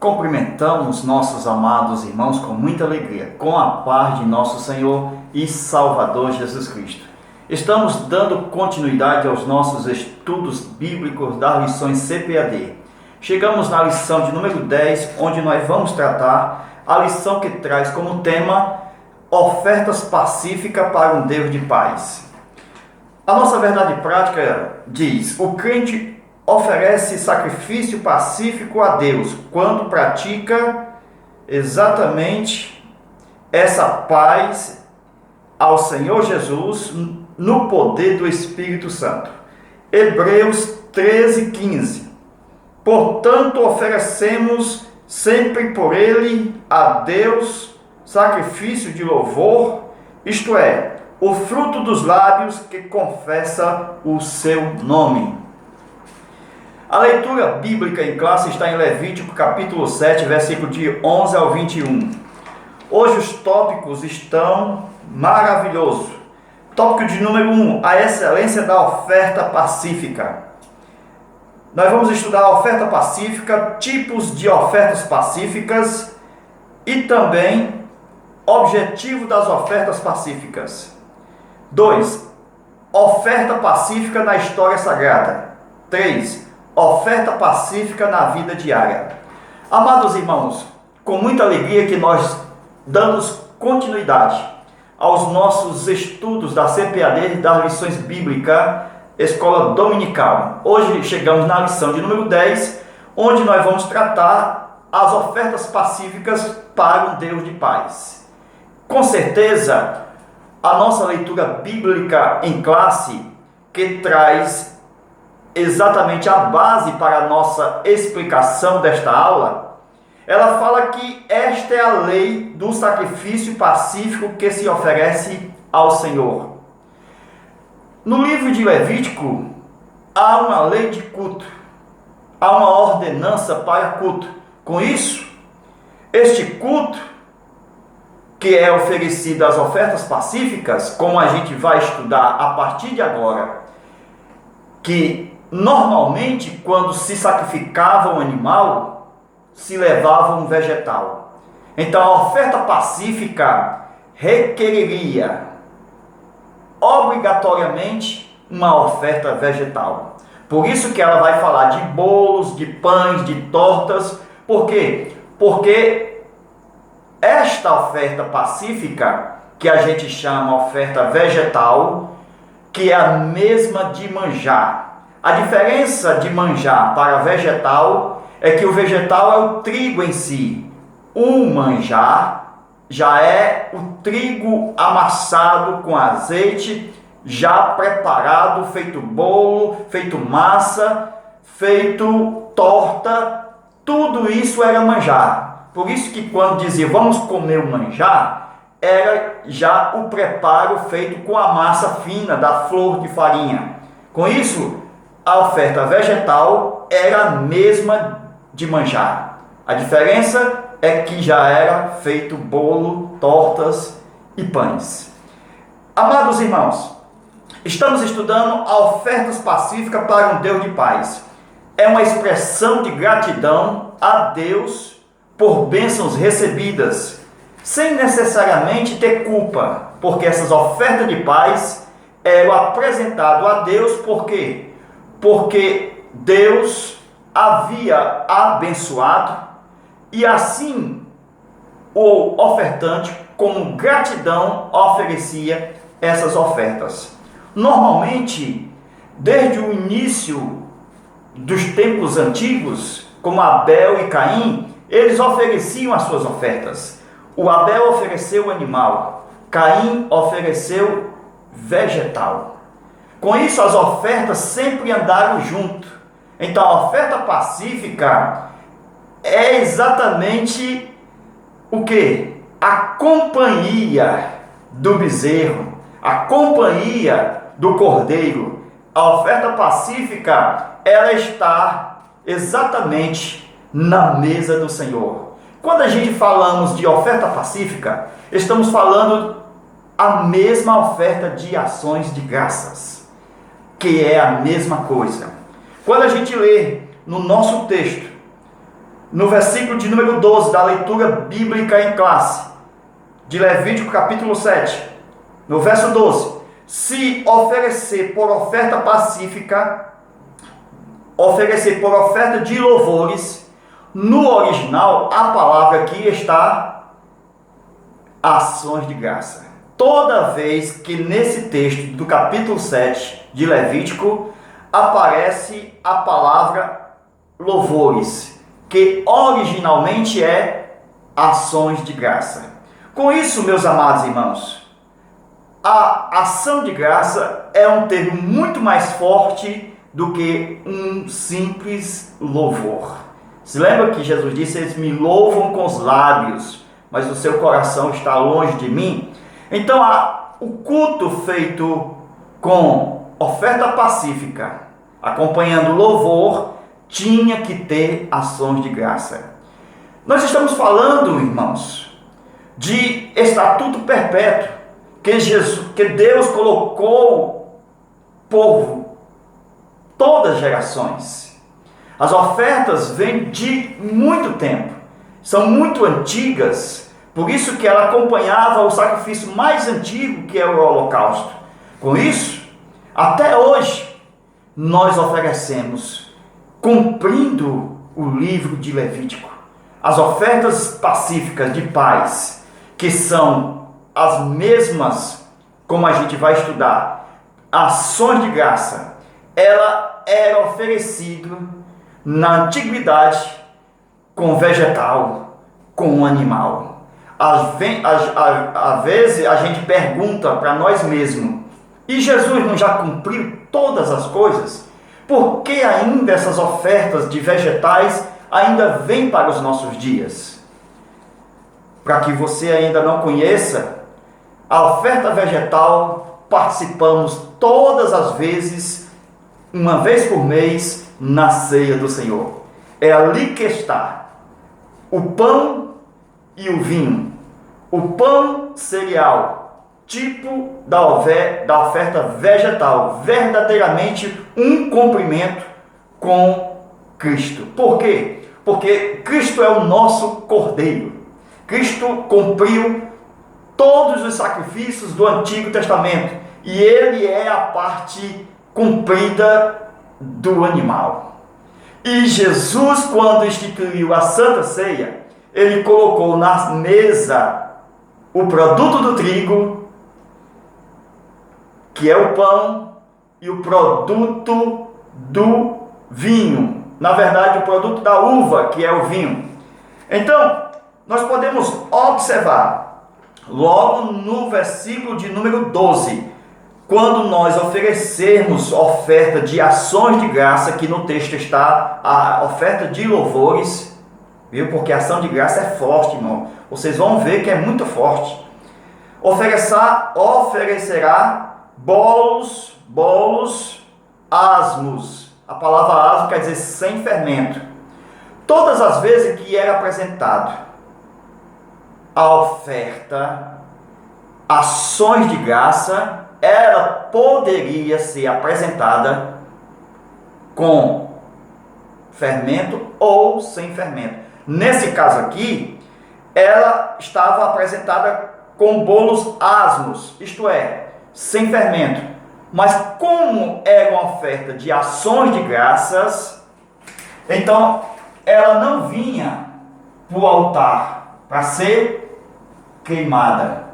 Cumprimentamos nossos amados irmãos com muita alegria, com a paz de nosso Senhor e Salvador Jesus Cristo. Estamos dando continuidade aos nossos estudos bíblicos das lições CPAD. Chegamos na lição de número 10, onde nós vamos tratar a lição que traz como tema ofertas pacíficas para um Deus de paz. A nossa verdade prática diz: o crente oferece sacrifício pacífico a Deus quando pratica exatamente essa paz ao Senhor Jesus no poder do Espírito Santo. Hebreus 13:15. Portanto, oferecemos sempre por ele a Deus sacrifício de louvor, isto é, o fruto dos lábios que confessa o seu nome. A leitura bíblica em classe está em Levítico capítulo 7, versículo de 11 ao 21. Hoje os tópicos estão maravilhosos. Tópico de número 1, a excelência da oferta pacífica. Nós vamos estudar a oferta pacífica, tipos de ofertas pacíficas e também objetivo das ofertas pacíficas. 2. Oferta pacífica na história sagrada. 3. Oferta pacífica na vida diária. Amados irmãos, com muita alegria que nós damos continuidade aos nossos estudos da CPAD, das lições bíblicas, Escola Dominical. Hoje chegamos na lição de número 10, onde nós vamos tratar as ofertas pacíficas para um Deus de paz. Com certeza, a nossa leitura bíblica em classe, que traz exatamente a base para a nossa explicação desta aula, ela fala que esta é a lei do sacrifício pacífico que se oferece ao Senhor. No livro de Levítico, há uma lei de culto, há uma ordenança para culto. Com isso, este culto, que é oferecido às ofertas pacíficas, como a gente vai estudar a partir de agora, que normalmente, quando se sacrificava um animal, se levava um vegetal. Então, a oferta pacífica requeriria obrigatoriamente uma oferta vegetal. Por isso que ela vai falar de bolos, de pães, de tortas. Por quê? Porque esta oferta pacífica, que a gente chama oferta vegetal, que é a mesma de manjar. A diferença de manjar para vegetal é que o vegetal é o trigo em si. O manjar já é o trigo amassado com azeite, já preparado, feito bolo, feito massa, feito torta. Tudo isso era manjar. Por isso que quando dizia vamos comer o manjar, era já o preparo feito com a massa fina da flor de farinha. Com isso, a oferta vegetal era a mesma de manjar. A diferença é que já era feito bolo, tortas e pães. Amados irmãos, estamos estudando a ofertas pacíficas para um Deus de paz. É uma expressão de gratidão a Deus por bênçãos recebidas, sem necessariamente ter culpa, porque essas ofertas de paz eram apresentadas a Deus. Por quê? Porque Deus havia abençoado e assim o ofertante, como gratidão, oferecia essas ofertas. Normalmente, desde o início dos tempos antigos, como Abel e Caim, eles ofereciam as suas ofertas. O Abel ofereceu o animal, Caim ofereceu vegetal. Com isso, as ofertas sempre andaram junto. Então, a oferta pacífica é exatamente o quê? A companhia do bezerro, a companhia do cordeiro. A oferta pacífica, ela está exatamente na mesa do Senhor. Quando a gente falamos de oferta pacífica, estamos falando a mesma oferta de ações de graças, que é a mesma coisa. Quando a gente lê no nosso texto no versículo de número 12 da leitura bíblica em classe, de Levítico capítulo 7, no verso 12: se oferecer por oferta pacífica, oferecer por oferta de louvores, no original a palavra aqui está ações de graça. Toda vez que nesse texto do capítulo 7 de Levítico aparece a palavra louvores, que originalmente é ações de graça. Com isso, meus amados irmãos, a ação de graça é um termo muito mais forte do que um simples louvor. Se lembra que Jesus disse: eles me louvam com os lábios, mas o seu coração está longe de mim? Então, o culto feito com oferta pacífica, acompanhando louvor, tinha que ter ações de graça. Nós estamos falando, irmãos, de estatuto perpétuo que Deus colocou por todas as gerações. As ofertas vêm de muito tempo, são muito antigas, por isso que ela acompanhava o sacrifício mais antigo, que é o holocausto. Com isso, até hoje, nós oferecemos, cumprindo o livro de Levítico, as ofertas pacíficas de paz, que são as mesmas, como a gente vai estudar, ações de graça. Ela era oferecida na antiguidade com vegetal, com animal. Às vezes a gente pergunta para nós mesmos: e Jesus não já cumpriu todas as coisas? Por que ainda essas ofertas de vegetais ainda vêm para os nossos dias? Para que você ainda não conheça, a oferta vegetal participamos todas as vezes, uma vez por mês, na ceia do Senhor. É ali que está o pão e o vinho. O pão cereal, tipo da oferta vegetal, verdadeiramente um cumprimento com Cristo. Por quê? Porque Cristo é o nosso Cordeiro. Cristo cumpriu todos os sacrifícios do Antigo Testamento e Ele é a parte cumprida do animal. E Jesus, quando instituiu a Santa Ceia, Ele colocou na mesa o produto do trigo, que é o pão, e o produto do vinho. Na verdade, o produto da uva, que é o vinho. Então, nós podemos observar, logo no versículo de número 12, quando nós oferecermos oferta de ações de graça, que no texto está a oferta de louvores, viu? Porque a ação de graça é forte, irmão. Vocês vão ver que é muito forte. Oferecerá bolos asmos. A palavra asmo quer dizer sem fermento. Todas as vezes que era apresentado a oferta, ações de graça, ela poderia ser apresentada com fermento ou sem fermento. Nesse caso aqui, ela estava apresentada com bolos asmos, isto é, sem fermento. Mas como era uma oferta de ações de graças, então ela não vinha para o altar para ser queimada.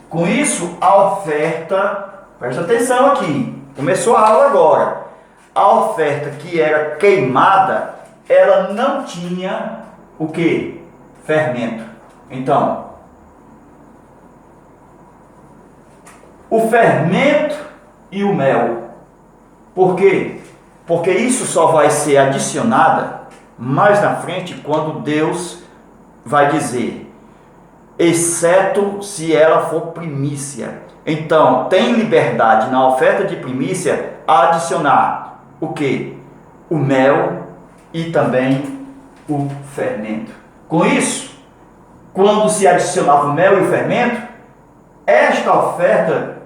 Com isso, a oferta, presta atenção aqui, começou a aula agora. A oferta que era queimada, ela não tinha o que? Fermento. Então, o fermento e o mel. Por quê? Porque isso só vai ser adicionada mais na frente, quando Deus vai dizer, exceto se ela for primícia. Então, tem liberdade na oferta de primícia a adicionar o que? O mel e também o fermento. Com isso, quando se adicionava o mel e o fermento, esta oferta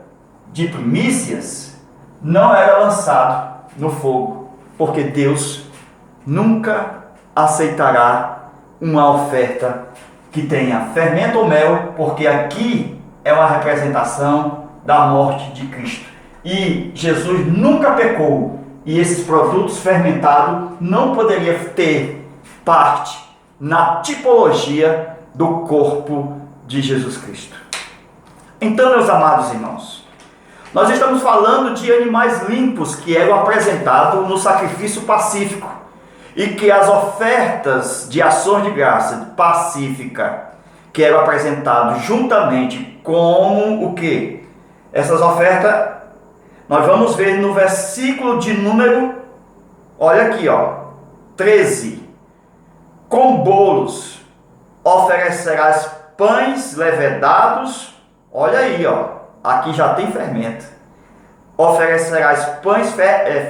de primícias não era lançada no fogo, porque Deus nunca aceitará uma oferta que tenha fermento ou mel, porque aqui é uma representação da morte de Cristo. E Jesus nunca pecou, e esses produtos fermentados não poderiam ter parte na tipologia do corpo de Jesus Cristo. Então, meus amados irmãos, nós estamos falando de animais limpos que eram apresentados no sacrifício pacífico, e que as ofertas de ações de graça pacífica que eram apresentadas juntamente com o que? Essas ofertas, nós vamos ver no versículo de número, olha aqui, 13. Com bolos oferecerás pães levedados, olha aí, aqui já tem fermento. Oferecerás pães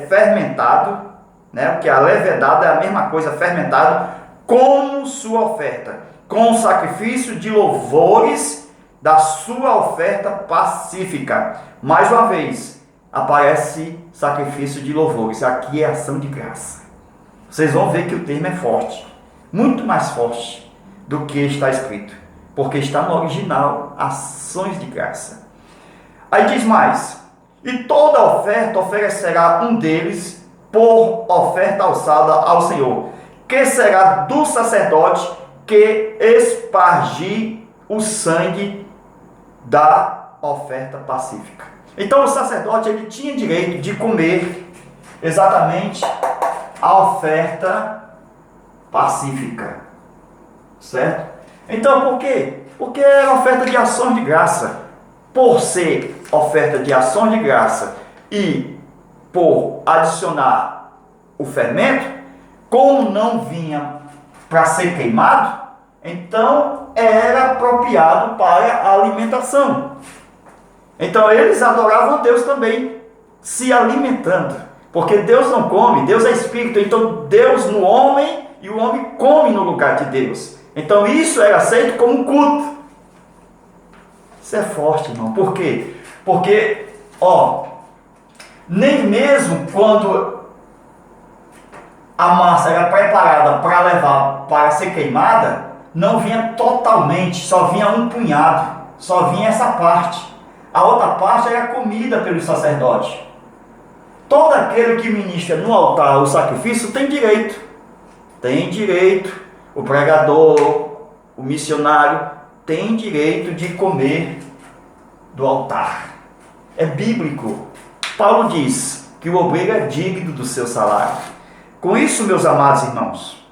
fermentados, né? Porque a levedado é a mesma coisa, fermentado, como sua oferta, com o sacrifício de louvores da sua oferta pacífica. Mais uma vez, aparece sacrifício de louvores, aqui é ação de graça. Vocês vão ver que o termo é forte, muito mais forte do que está escrito, porque está no original, ações de graça. Aí diz mais: e toda oferta oferecerá um deles por oferta alçada ao Senhor, que será do sacerdote que espargir o sangue da oferta pacífica. Então o sacerdote ele tinha direito de comer exatamente a oferta pacífica, certo? Então por quê? Porque era oferta de ações de graça. Por ser oferta de ações de graça e por adicionar o fermento, como não vinha para ser queimado, então era apropriado para a alimentação. Então eles adoravam a Deus também, se alimentando, porque Deus não come, Deus é espírito, então Deus no homem e o homem come no lugar de Deus. Então isso era aceito como um culto. Isso é forte, irmão. Por quê? Porque, nem mesmo quando a massa era preparada para levar para ser queimada, não vinha totalmente, só vinha um punhado, só vinha essa parte. A outra parte era comida pelo sacerdote. Todo aquele que ministra no altar o sacrifício tem direito. Tem direito. O pregador, o missionário, tem direito de comer do altar. É bíblico. Paulo diz que o obreiro é digno do seu salário. Com isso, meus amados irmãos,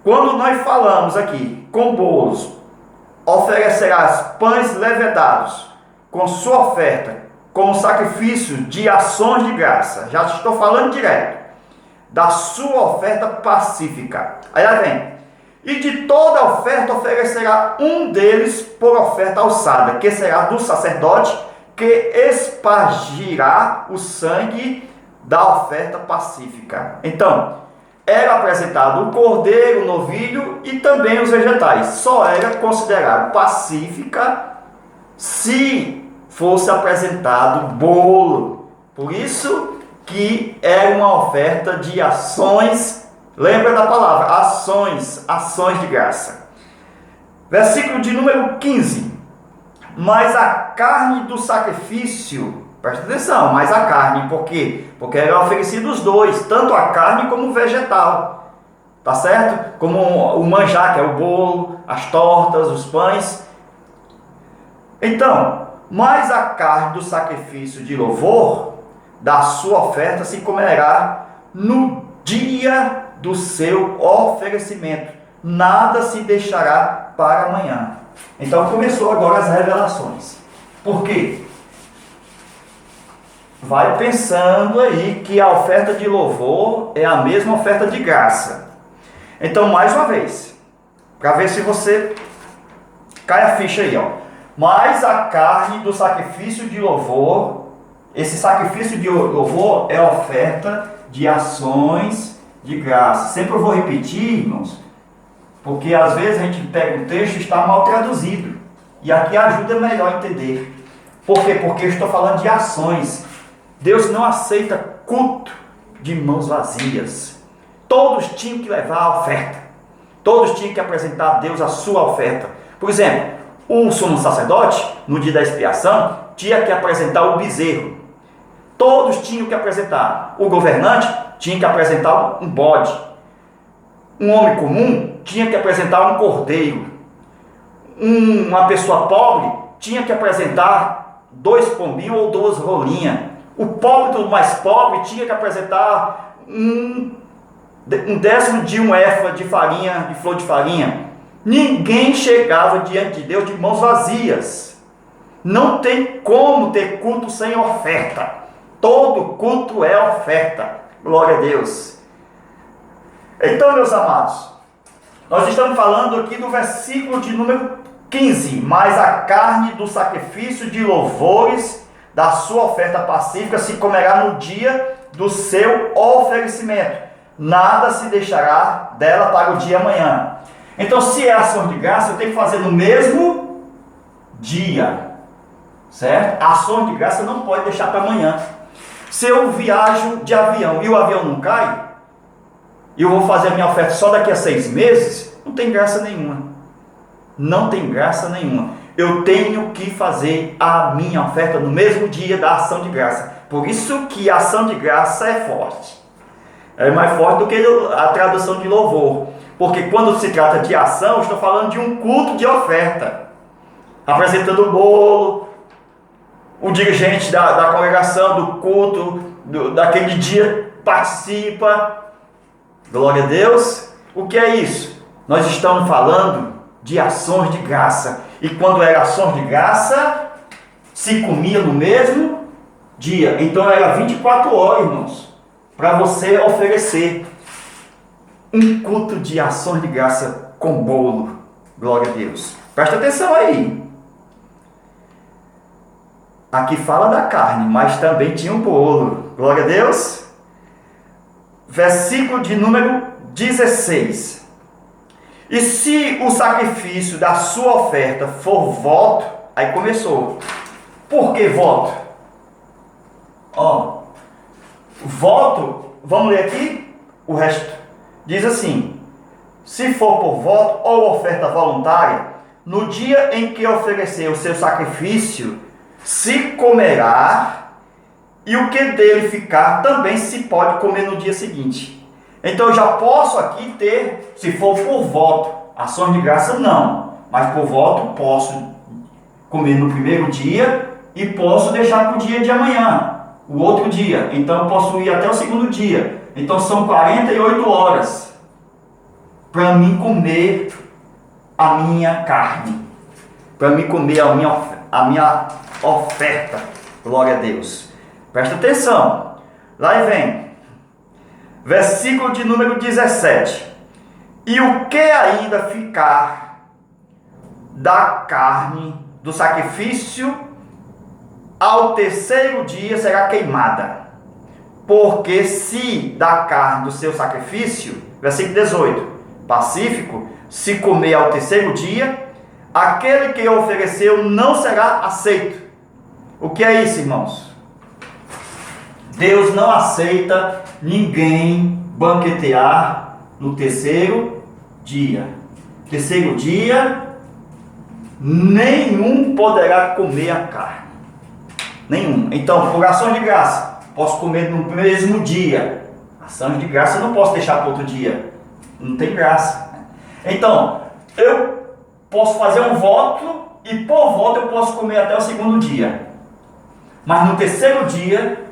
quando nós falamos aqui, com bolos, oferecerás pães levedados, com sua oferta, como sacrifício de ações de graça, já estou falando direto, da sua oferta pacífica. Aí vem, e de toda oferta oferecerá um deles por oferta alçada, que será do sacerdote, que espargirá o sangue da oferta pacífica. Então, era apresentado o cordeiro, o novilho e também os vegetais. Só era considerado pacífica se fosse apresentado bolo. Por isso que era uma oferta de ações. Lembra da palavra, ações de graça. Versículo de número 15. Mas a carne do sacrifício, presta atenção, mas a carne, por quê? Porque eram oferecidos os dois, tanto a carne como o vegetal, tá certo? Como o manjar, que é o bolo, as tortas, os pães. Então, mas a carne do sacrifício de louvor, da sua oferta, se comerá no dia do seu oferecimento, nada se deixará para amanhã. Então começou agora as revelações. Por quê? Vai pensando aí que a oferta de louvor é a mesma oferta de graça. Então, mais uma vez, para ver se você cai a ficha aí, mas a carne do sacrifício de louvor, esse sacrifício de louvor é oferta de ações de graça. Sempre eu vou repetir, irmãos, porque às vezes a gente pega um texto e está mal traduzido. E aqui ajuda melhor a entender. Por quê? Porque eu estou falando de ações. Deus não aceita culto de mãos vazias. Todos tinham que levar a oferta. Todos tinham que apresentar a Deus a sua oferta. Por exemplo, o sumo sacerdote, no dia da expiação, tinha que apresentar o bezerro. Todos tinham que apresentar. O governante tinha que apresentar um bode. Um homem comum tinha que apresentar um cordeiro. Uma pessoa pobre tinha que apresentar 2 pombinhos ou 2 rolinhas. O pobre do mais pobre tinha que apresentar um décimo de um éfa de farinha, de flor de farinha. Ninguém chegava diante de Deus de mãos vazias. Não tem como ter culto sem oferta. Todo culto é oferta. Glória a Deus. Então, meus amados, nós estamos falando aqui do versículo de número 15. Mas a carne do sacrifício de louvores da sua oferta pacífica se comerá no dia do seu oferecimento. Nada se deixará dela para o dia amanhã. Então, se é ação de graça, eu tenho que fazer no mesmo dia, certo? A ação de graça não pode deixar para amanhã. Se eu viajo de avião e o avião não cai, e eu vou fazer a minha oferta só daqui a 6 meses, não tem graça nenhuma. Não tem graça nenhuma. Eu tenho que fazer a minha oferta no mesmo dia da ação de graça. Por isso que a ação de graça é forte. É mais forte do que a tradução de louvor. Porque quando se trata de ação, eu estou falando de um culto de oferta. Apresentando o bolo, o dirigente da congregação, do culto, daquele dia participa. Glória a Deus. O que é isso? Nós estamos falando de ações de graça. E quando era ações de graça, se comia no mesmo dia. Então era 24 horas, irmãos, para você oferecer um culto de ações de graça com bolo. Glória a Deus. Presta atenção aí. Aqui fala da carne, mas também tinha um bolo. Glória a Deus. Versículo de número 16. E se o sacrifício da sua oferta for voto, aí começou. Por que voto? Voto, vamos ler aqui o resto. Diz assim: se for por voto ou oferta voluntária, no dia em que oferecer o seu sacrifício, se comerá, e o que dele ficar também se pode comer no dia seguinte. Então eu já posso aqui ter, se for por voto, ações de graça não, mas por voto posso comer no primeiro dia e posso deixar para o dia de amanhã, o outro dia. Então eu posso ir até o segundo dia. Então são 48 horas para mim comer a minha carne, para mim comer a minha oferta. Glória a Deus. Presta atenção. Lá vem. Versículo de número 17. E o que ainda ficar da carne do sacrifício ao terceiro dia será queimada. Porque se da carne do seu sacrifício, versículo 18, pacífico, se comer ao terceiro dia, aquele que ofereceu não será aceito. O que é isso, irmãos? Deus não aceita ninguém banquetear no terceiro dia. Terceiro dia, nenhum poderá comer a carne. Nenhum. Então, por ações de graça, posso comer no mesmo dia. Ações de graça eu não posso deixar para outro dia. Não tem graça. Então, eu posso fazer um voto e por voto eu posso comer até o segundo dia. Mas no terceiro dia,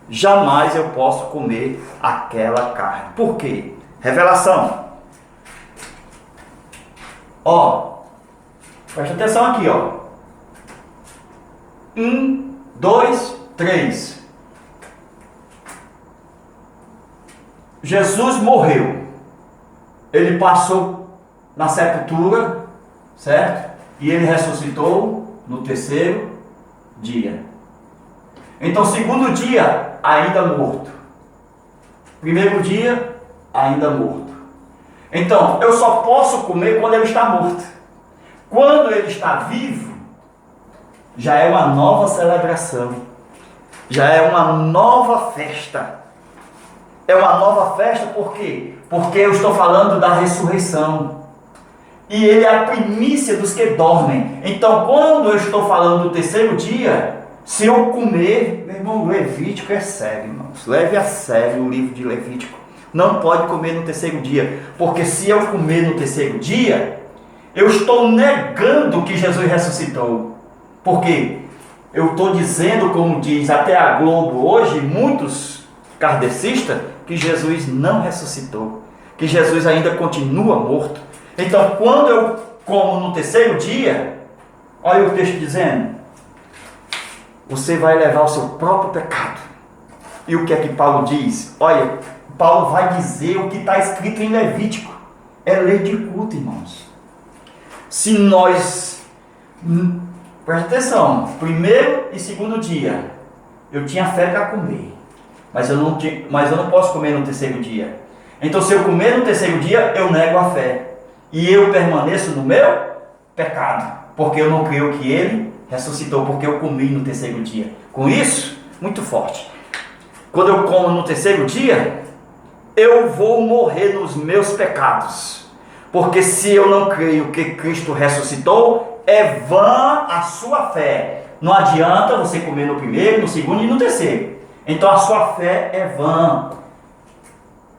jamais eu posso comer aquela carne. Por quê? Revelação. Presta atenção aqui, 1, 2, 3. Jesus morreu. Ele passou na sepultura, certo? E ele ressuscitou no terceiro dia. Então, segundo dia, ainda morto. Primeiro dia, ainda morto. Então, eu só posso comer quando ele está morto. Quando ele está vivo, já é uma nova celebração. Já é uma nova festa. É uma nova festa por quê? Porque eu estou falando da ressurreição. e ele é a primícia dos que dormem. Então, quando eu estou falando do terceiro dia, se eu comer, meu irmão, Levítico é sério, irmãos. Leve a sério o livro de Levítico. Não pode comer no terceiro dia, porque se eu comer no terceiro dia, eu estou negando que Jesus ressuscitou. Por quê? Eu estou dizendo, como diz até a Globo hoje, muitos kardecistas, que Jesus não ressuscitou, que Jesus ainda continua morto. Então, quando eu como no terceiro dia, olha o texto dizendo, você vai levar o seu próprio pecado. E o que é que Paulo diz? Olha, Paulo vai dizer o que está escrito em Levítico. É lei de culto, irmãos. Se nós, presta atenção, primeiro e segundo dia, eu tinha fé para comer, mas eu não posso comer no terceiro dia. Então, se eu comer no terceiro dia, eu nego a fé. E eu permaneço no meu pecado, porque eu não creio que ele ressuscitou, porque eu comi no terceiro dia. Com isso, muito forte. Quando eu como no terceiro dia, eu vou morrer nos meus pecados. Porque se eu não creio que Cristo ressuscitou, é vã a sua fé. Não adianta você comer no primeiro, no segundo e no terceiro. Então a sua fé é vã.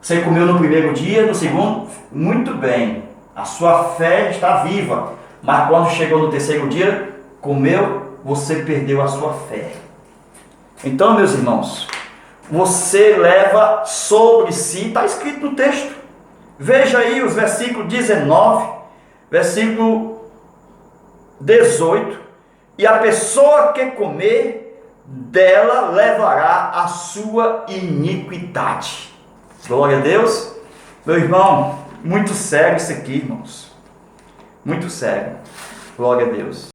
Você comeu no primeiro dia, no segundo, muito bem. A sua fé está viva. Mas quando chegou no terceiro dia, comeu, você perdeu a sua fé. Então, meus irmãos, você leva sobre si, está escrito no texto. Veja aí os versículos 19, versículo 18. E a pessoa que comer, dela levará a sua iniquidade. Glória a Deus. Meu irmão, muito sério isso aqui, irmãos. Muito sério. Glória a Deus.